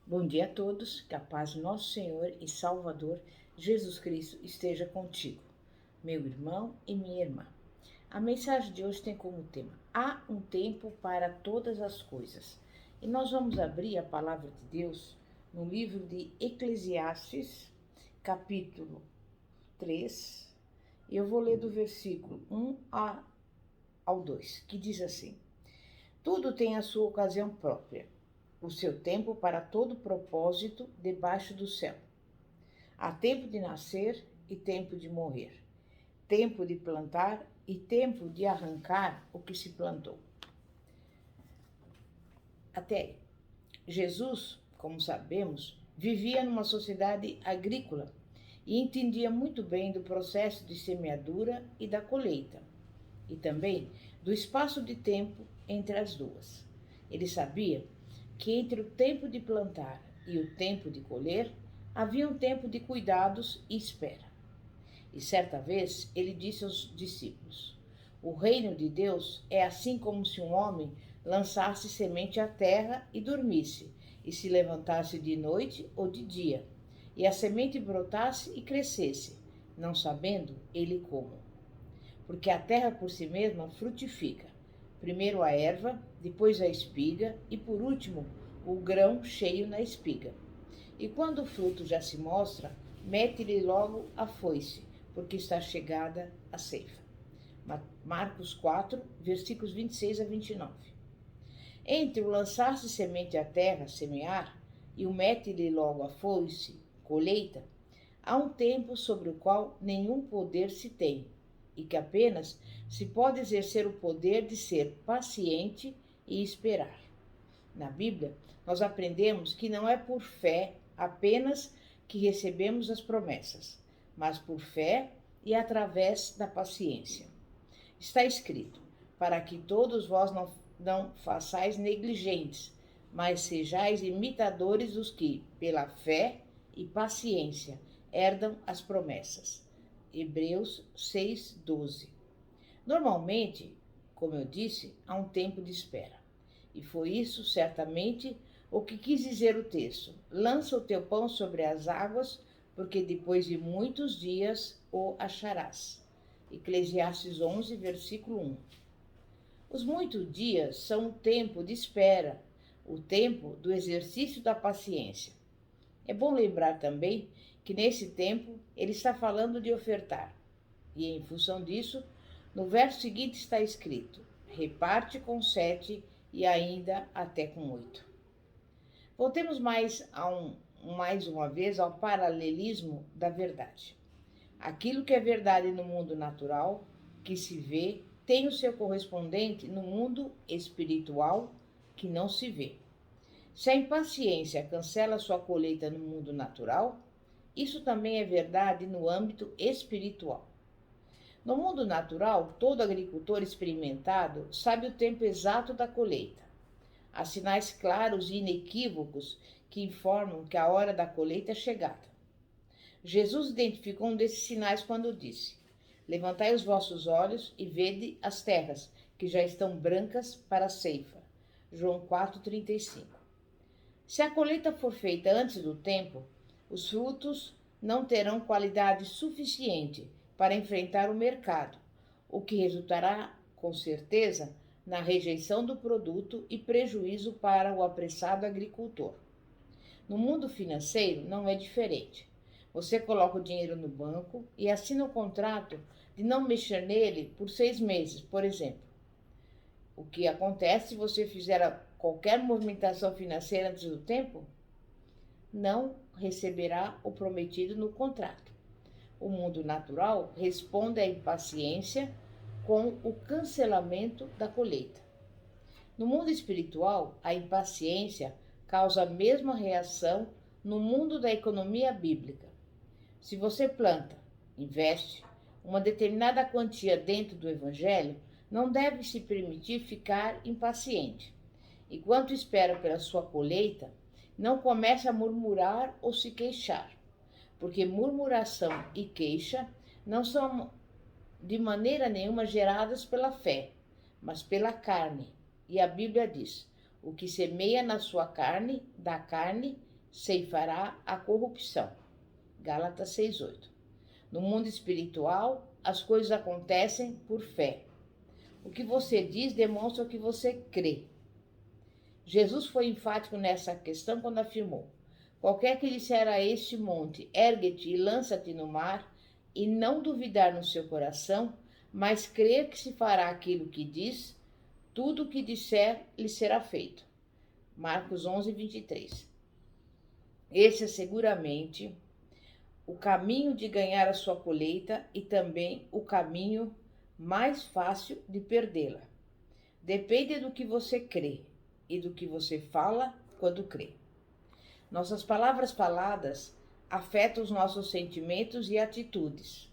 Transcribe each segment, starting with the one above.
Bom dia a todos, que a paz do nosso Senhor e Salvador Jesus Cristo esteja contigo, meu irmão e minha irmã. A mensagem de hoje tem como tema: há um tempo para todas as coisas. E nós vamos abrir a palavra de Deus no livro de Eclesiastes, capítulo 3, e eu vou ler do versículo 1 ao 2, que diz assim: Tudo tem a sua ocasião própria, o seu tempo para todo propósito debaixo do céu. Há tempo de nascer e tempo de morrer, tempo de plantar e tempo de arrancar o que se plantou. Até aí. Jesus, como sabemos, vivia numa sociedade agrícola e entendia muito bem do processo de semeadura e da colheita, e também do espaço de tempo entre as duas. Ele sabia que entre o tempo de plantar e o tempo de colher havia um tempo de cuidados e espera. E certa vez ele disse aos discípulos: O reino de Deus é assim como se um homem lançasse semente à terra e dormisse, e se levantasse de noite ou de dia, e a semente brotasse e crescesse, não sabendo ele como. Porque a terra por si mesma frutifica, primeiro a erva, depois a espiga e por último o grão cheio na espiga. E quando o fruto já se mostra, mete-lhe logo a foice, porque está chegada a ceifa. Marcos 4, versículos 26 a 29. Entre o lançar-se semente à terra, semear, e o mete-lhe logo a foice, colheita, há um tempo sobre o qual nenhum poder se tem, e que apenas se pode exercer o poder de ser paciente e esperar. Na Bíblia, nós aprendemos que não é por fé apenas que recebemos as promessas, mas por fé e através da paciência. Está escrito: para que todos vós não façais negligentes, mas sejais imitadores dos que, pela fé e paciência, herdam as promessas. Hebreus 6:12. Normalmente, como eu disse, há um tempo de espera. E foi isso, certamente, o que quis dizer o texto. Lança o teu pão sobre as águas, porque depois de muitos dias o acharás. Eclesiastes 11, versículo 1. Os muitos dias são o tempo de espera, o tempo do exercício da paciência. É bom lembrar também que nesse tempo ele está falando de ofertar. E em função disso, no verso seguinte está escrito: reparte com 7 e ainda até com 8. Voltemos mais uma vez ao paralelismo da verdade. Aquilo que é verdade no mundo natural, que se vê, tem o seu correspondente no mundo espiritual, que não se vê. Se a impaciência cancela sua colheita no mundo natural, isso também é verdade no âmbito espiritual. No mundo natural, todo agricultor experimentado sabe o tempo exato da colheita. Há sinais claros e inequívocos que informam que a hora da colheita é chegada. Jesus identificou um desses sinais quando disse: Levantai os vossos olhos e vede as terras, que já estão brancas para a ceifa. João 4,35. Se a colheita for feita antes do tempo, os frutos não terão qualidade suficiente para enfrentar o mercado, o que resultará, com certeza, na rejeição do produto e prejuízo para o apressado agricultor. No mundo financeiro não é diferente. Você coloca o dinheiro no banco e assina o contrato de não mexer nele por 6 meses, por exemplo. O que acontece se você fizer qualquer movimentação financeira antes do tempo? Não receberá o prometido no contrato. O mundo natural responde à impaciência com o cancelamento da colheita. No mundo espiritual, a impaciência causa a mesma reação no mundo da economia bíblica. Se você planta, investe uma determinada quantia dentro do Evangelho, não deve se permitir ficar impaciente. Enquanto espera pela sua colheita, não comece a murmurar ou se queixar, porque murmuração e queixa não são de maneira nenhuma geradas pela fé, mas pela carne. E a Bíblia diz: o que semeia na sua carne, da carne ceifará a corrupção. Gálatas 6:8. No mundo espiritual, as coisas acontecem por fé. O que você diz demonstra o que você crê. Jesus foi enfático nessa questão quando afirmou: qualquer que disser a este monte, ergue-te e lança-te no mar, e não duvidar no seu coração, mas crer que se fará aquilo que diz, tudo o que disser lhe será feito. Marcos 11:23. Esse é seguramente o caminho de ganhar a sua colheita e também o caminho mais fácil de perdê-la. Depende do que você crê e do que você fala quando crê. Nossas palavras faladas afetam os nossos sentimentos e atitudes.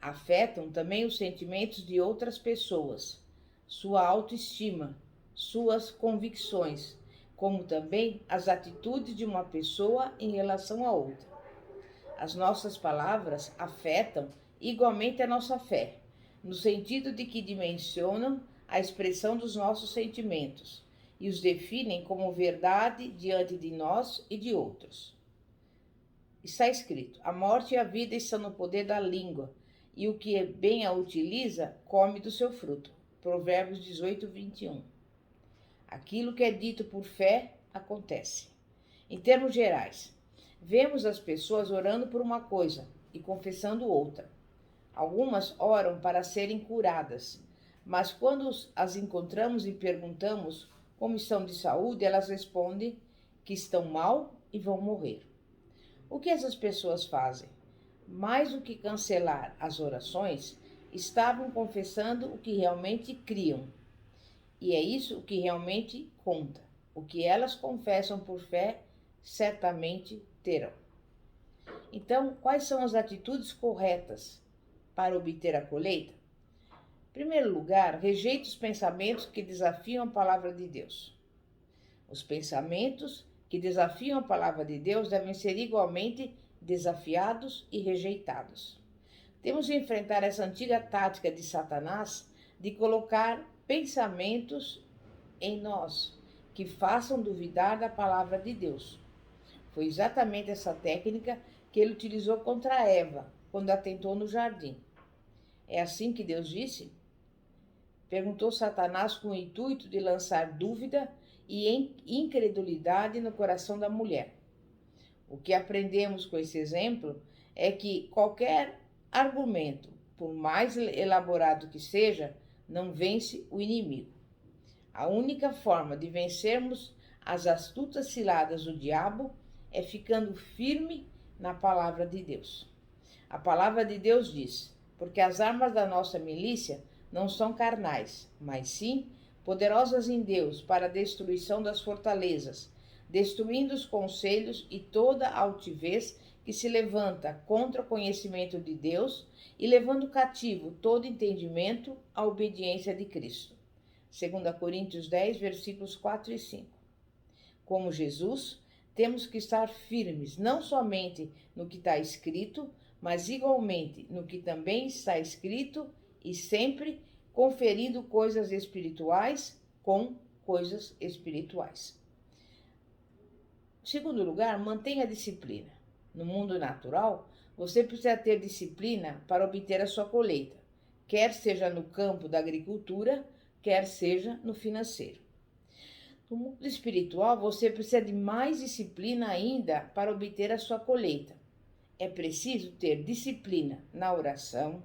Afetam também os sentimentos de outras pessoas, sua autoestima, suas convicções, como também as atitudes de uma pessoa em relação a outra. As nossas palavras afetam igualmente a nossa fé, no sentido de que dimensionam a expressão dos nossos sentimentos e os definem como verdade diante de nós e de outros. Está escrito: a morte e a vida estão no poder da língua, e o que bem a utiliza, come do seu fruto. Provérbios 18:21. Aquilo que é dito por fé, acontece. Em termos gerais, vemos as pessoas orando por uma coisa e confessando outra. Algumas oram para serem curadas, mas quando as encontramos e perguntamos como estão de saúde, elas respondem que estão mal e vão morrer. O que essas pessoas fazem? Mais do que cancelar as orações, estavam confessando o que realmente criam. E é isso o que realmente conta. O que elas confessam por fé, certamente terão. Então, quais são as atitudes corretas para obter a colheita? Em primeiro lugar, rejeite os pensamentos que desafiam a palavra de Deus. Os pensamentos que desafiam a palavra de Deus devem ser igualmente desafiados e rejeitados. Temos de enfrentar essa antiga tática de Satanás de colocar pensamentos em nós que façam duvidar da palavra de Deus. Foi exatamente essa técnica que ele utilizou contra Eva, quando a tentou no jardim. É assim que Deus disse? Perguntou Satanás com o intuito de lançar dúvida e incredulidade no coração da mulher. O que aprendemos com esse exemplo é que qualquer argumento, por mais elaborado que seja, não vence o inimigo. A única forma de vencermos as astutas ciladas do diabo é ficando firme na palavra de Deus. A palavra de Deus diz: porque as armas da nossa milícia não são carnais, mas sim poderosas em Deus para a destruição das fortalezas, destruindo os conselhos e toda altivez que se levanta contra o conhecimento de Deus e levando cativo todo entendimento à obediência de Cristo. 2 Coríntios 10, versículos 4 e 5. Como Jesus, temos que estar firmes não somente no que está escrito, mas igualmente no que também está escrito e sempre conferindo coisas espirituais com coisas espirituais. Em segundo lugar, mantenha a disciplina. No mundo natural, você precisa ter disciplina para obter a sua colheita, quer seja no campo da agricultura, quer seja no financeiro. No mundo espiritual, você precisa de mais disciplina ainda para obter a sua colheita. É preciso ter disciplina na oração,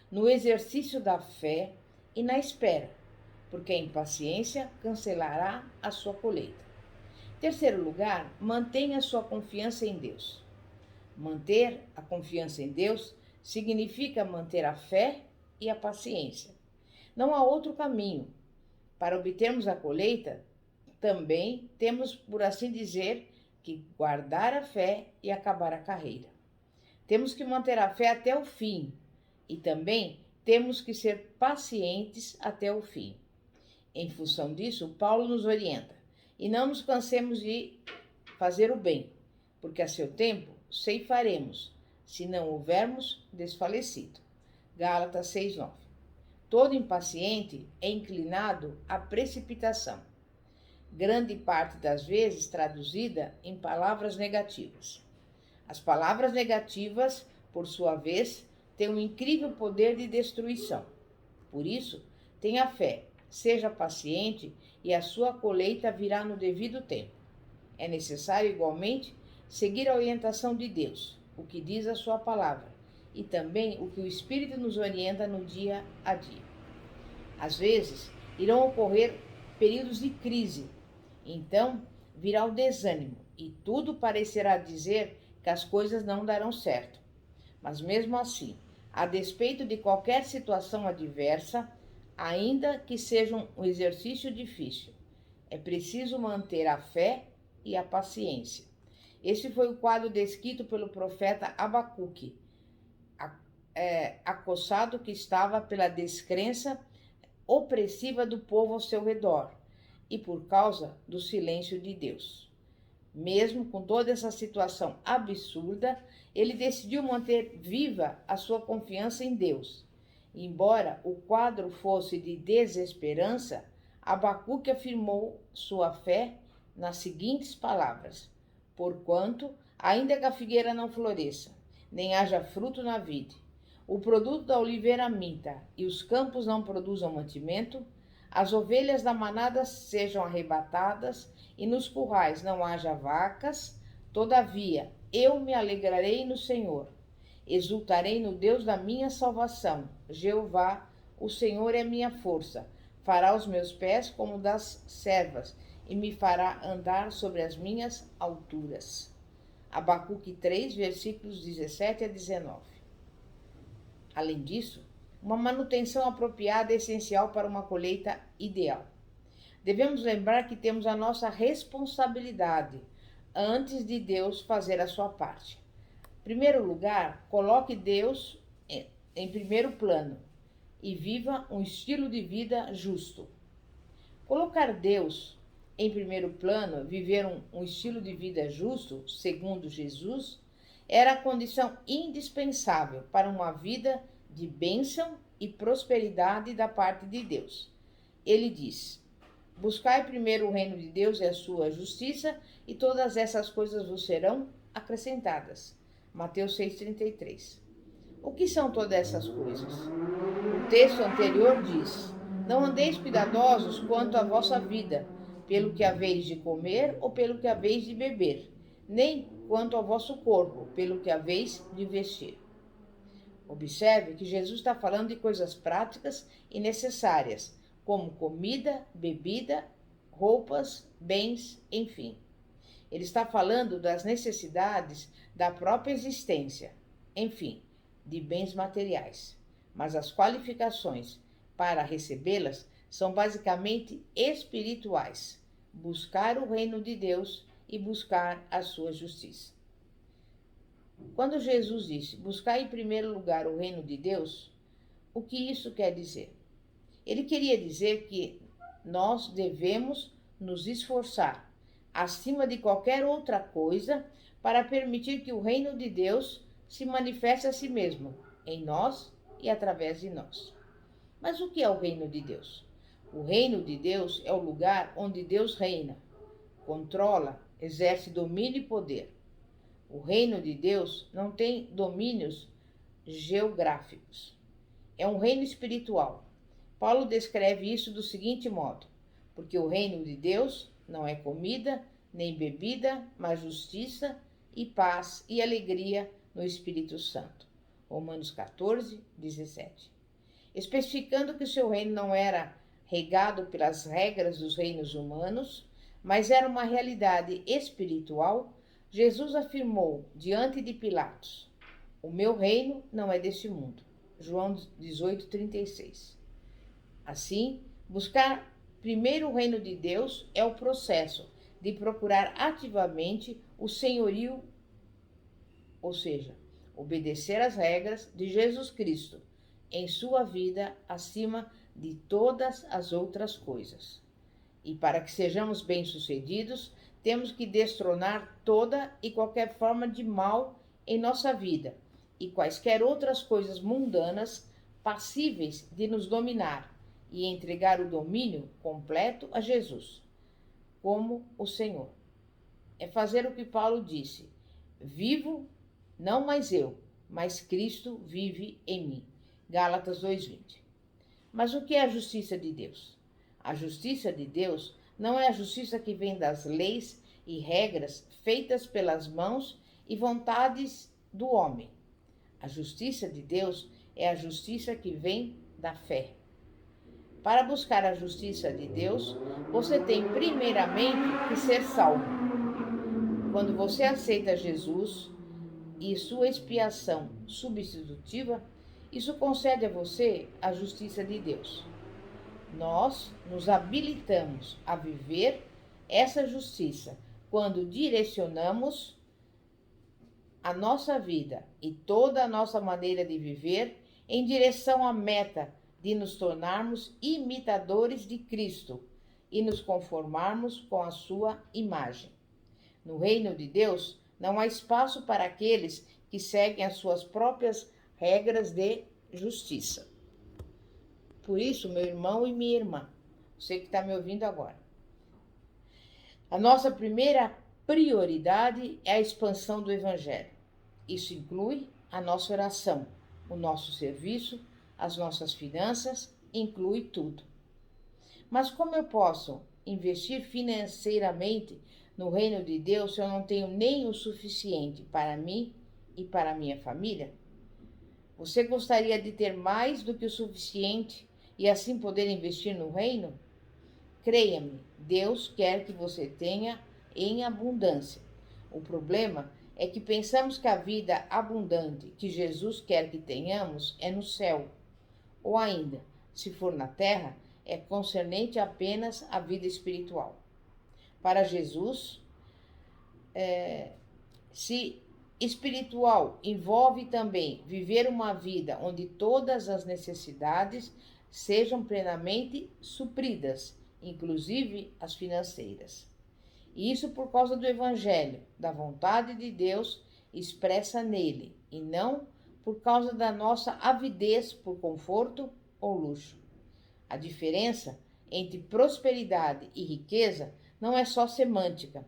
no exercício da fé e na espera, porque a impaciência cancelará a sua colheita. Em terceiro lugar, mantenha a sua confiança em Deus. Manter a confiança em Deus significa manter a fé e a paciência. Não há outro caminho. Para obtermos a colheita, também temos, por assim dizer, que guardar a fé e acabar a carreira. Temos que manter a fé até o fim e também temos que ser pacientes até o fim. Em função disso, Paulo nos orienta: e não nos cansemos de fazer o bem, porque a seu tempo ceifaremos, se não houvermos desfalecido. Gálatas 6:9. Todo impaciente é inclinado à precipitação. grande parte das vezes traduzida em palavras negativas. As palavras negativas, por sua vez, têm um incrível poder de destruição. Por isso, tenha fé, seja paciente e a sua colheita virá no devido tempo. É necessário, igualmente, seguir a orientação de Deus, o que diz a sua palavra, e também o que o Espírito nos orienta no dia a dia. Às vezes, irão ocorrer períodos de crise, então virá o desânimo e tudo parecerá dizer que as coisas não darão certo. Mas mesmo assim, a despeito de qualquer situação adversa, ainda que seja um exercício difícil, é preciso manter a fé e a paciência. Esse foi o quadro descrito pelo profeta Abacuque, acossado que estava pela descrença opressiva do povo ao seu redor e por causa do silêncio de Deus. Mesmo com toda essa situação absurda, ele decidiu manter viva a sua confiança em Deus. Embora o quadro fosse de desesperança, Abacuque afirmou sua fé nas seguintes palavras: porquanto, ainda que a figueira não floresça, nem haja fruto na vide, o produto da oliveira minta e os campos não produzam mantimento, as ovelhas da manada sejam arrebatadas e nos currais não haja vacas, todavia eu me alegrarei no Senhor, exultarei no Deus da minha salvação. Jeová, o Senhor é minha força, fará os meus pés como das servas e me fará andar sobre as minhas alturas. Abacuque 3, versículos 17 a 19. Além disso, uma manutenção apropriada é essencial para uma colheita ideal. Devemos lembrar que temos a nossa responsabilidade antes de Deus fazer a sua parte. Em primeiro lugar, coloque Deus em primeiro plano e viva um estilo de vida justo. Colocar Deus em primeiro plano, viver um estilo de vida justo, segundo Jesus, era a condição indispensável para uma vida de bênção e prosperidade da parte de Deus. Ele diz: buscai primeiro o reino de Deus e a sua justiça, e todas essas coisas vos serão acrescentadas. Mateus 6,33. O que são todas essas coisas? O texto anterior diz: não andeis cuidadosos quanto à vossa vida, pelo que haveis de comer ou pelo que haveis de beber, nem quanto ao vosso corpo, pelo que haveis de vestir. Observe que Jesus está falando de coisas práticas e necessárias, como comida, bebida, roupas, bens, enfim. Ele está falando das necessidades da própria existência, enfim, de bens materiais. Mas as qualificações para recebê-las são basicamente espirituais: buscar o reino de Deus e buscar a sua justiça. Quando Jesus disse: buscar em primeiro lugar o reino de Deus, o que isso quer dizer? Ele queria dizer que nós devemos nos esforçar, acima de qualquer outra coisa, para permitir que o reino de Deus se manifeste a si mesmo, em nós e através de nós. Mas o que é o reino de Deus? O reino de Deus é o lugar onde Deus reina, controla, exerce domínio e poder. O reino de Deus não tem domínios geográficos. É um reino espiritual. Paulo descreve isso do seguinte modo: porque o reino de Deus não é comida nem bebida, mas justiça e paz e alegria no Espírito Santo. Romanos 14, 17. Especificando que o seu reino não era regado pelas regras dos reinos humanos, mas era uma realidade espiritual, Jesus afirmou diante de Pilatos: o meu reino não é deste mundo. João 18, 36. Assim, buscar primeiro o reino de Deus é o processo de procurar ativamente o senhorio, ou seja, obedecer às regras de Jesus Cristo em sua vida acima de todas as outras coisas. E para que sejamos bem-sucedidos, temos que destronar toda e qualquer forma de mal em nossa vida e quaisquer outras coisas mundanas passíveis de nos dominar e entregar o domínio completo a Jesus. como o Senhor. É fazer o que Paulo disse: vivo, não mais eu, mas Cristo vive em mim. Gálatas 2:20. Mas o que é a justiça de Deus? A justiça de Deus não é a justiça que vem das leis e regras feitas pelas mãos e vontades do homem. A justiça de Deus é a justiça que vem da fé. Para buscar a justiça de Deus, você tem primeiramente que ser salvo. Quando você aceita Jesus e sua expiação substitutiva, isso concede a você a justiça de Deus. Nós nos habilitamos a viver essa justiça quando direcionamos a nossa vida e toda a nossa maneira de viver em direção à meta de nos tornarmos imitadores de Cristo e nos conformarmos com a sua imagem. No reino de Deus, não há espaço para aqueles que seguem as suas próprias regras de justiça. Por isso, meu irmão e minha irmã, você que está me ouvindo agora, a nossa primeira prioridade é a expansão do Evangelho. Isso inclui a nossa oração, o nosso serviço, as nossas finanças, inclui tudo. Mas como eu posso investir financeiramente no reino de Deus se eu não tenho nem o suficiente para mim e para a minha família? Você gostaria de ter mais do que o suficiente e assim poder investir no reino? Creia-me, Deus quer que você tenha em abundância. O problema é que pensamos que a vida abundante que Jesus quer que tenhamos é no céu. Ou ainda, se for na terra, é concernente apenas à vida espiritual. Para Jesus, se espiritual envolve também viver uma vida onde todas as necessidades sejam plenamente supridas, inclusive as financeiras. E isso por causa do Evangelho, da vontade de Deus expressa nele, e não por causa da nossa avidez por conforto ou luxo. A diferença entre prosperidade e riqueza não é só semântica.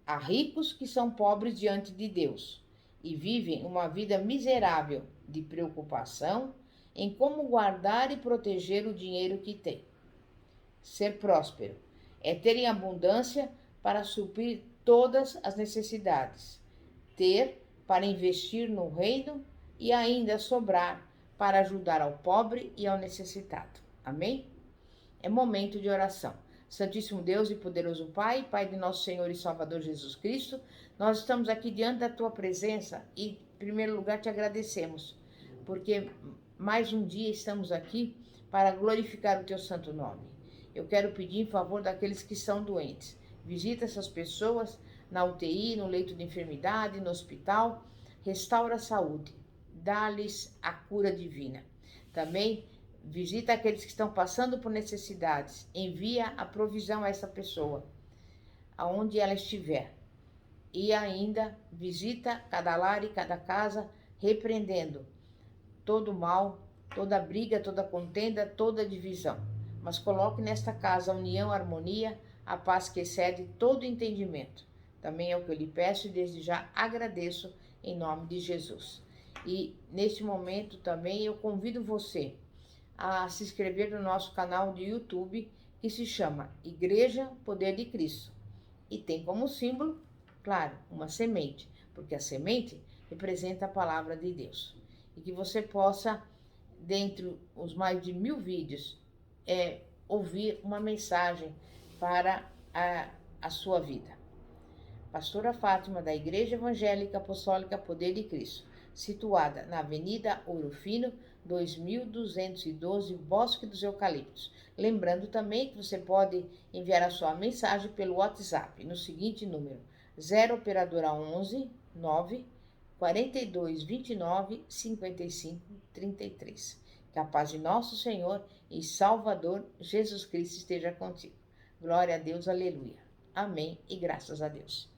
Há ricos que são pobres diante de Deus e vivem uma vida miserável de preocupação em como guardar e proteger o dinheiro que têm. Ser próspero é ter em abundância para suprir todas as necessidades, ter para investir no reino e ainda sobrar para ajudar ao pobre e ao necessitado. Amém? É momento de oração. Santíssimo Deus e poderoso Pai, Pai de nosso Senhor e Salvador Jesus Cristo, nós estamos aqui diante da Tua presença e, em primeiro lugar, te agradecemos, porque mais um dia estamos aqui para glorificar o Teu santo nome. Eu quero pedir em favor daqueles que são doentes. Visita essas pessoas na UTI, no leito de enfermidade, no hospital. Restaura a saúde. Dá-lhes a cura divina. Também visita aqueles que estão passando por necessidades. Envia a provisão a essa pessoa, aonde ela estiver. E ainda visita cada lar e cada casa, repreendendo todo mal, toda briga, toda contenda, toda divisão. Mas coloque nesta casa a união, a harmonia, a paz que excede todo entendimento. Também é o que eu lhe peço e desde já agradeço em nome de Jesus. E neste momento também eu convido você a se inscrever no nosso canal de YouTube, que se chama Igreja Poder de Cristo. E tem como símbolo, claro, uma semente, porque a semente representa a palavra de Deus. E que você possa, dentre os mais de 1000 vídeos, ouvir uma mensagem para a sua vida. Pastora Fátima, da Igreja Evangélica Apostólica Poder de Cristo, situada na Avenida Ouro Fino, 2212, Bosque dos Eucaliptos. Lembrando também que você pode enviar a sua mensagem pelo WhatsApp no seguinte número: 0 operadora 11 9 42 29 55 33. Que a paz de nosso Senhor e Salvador Jesus Cristo esteja contigo. Glória a Deus, aleluia. Amém e graças a Deus.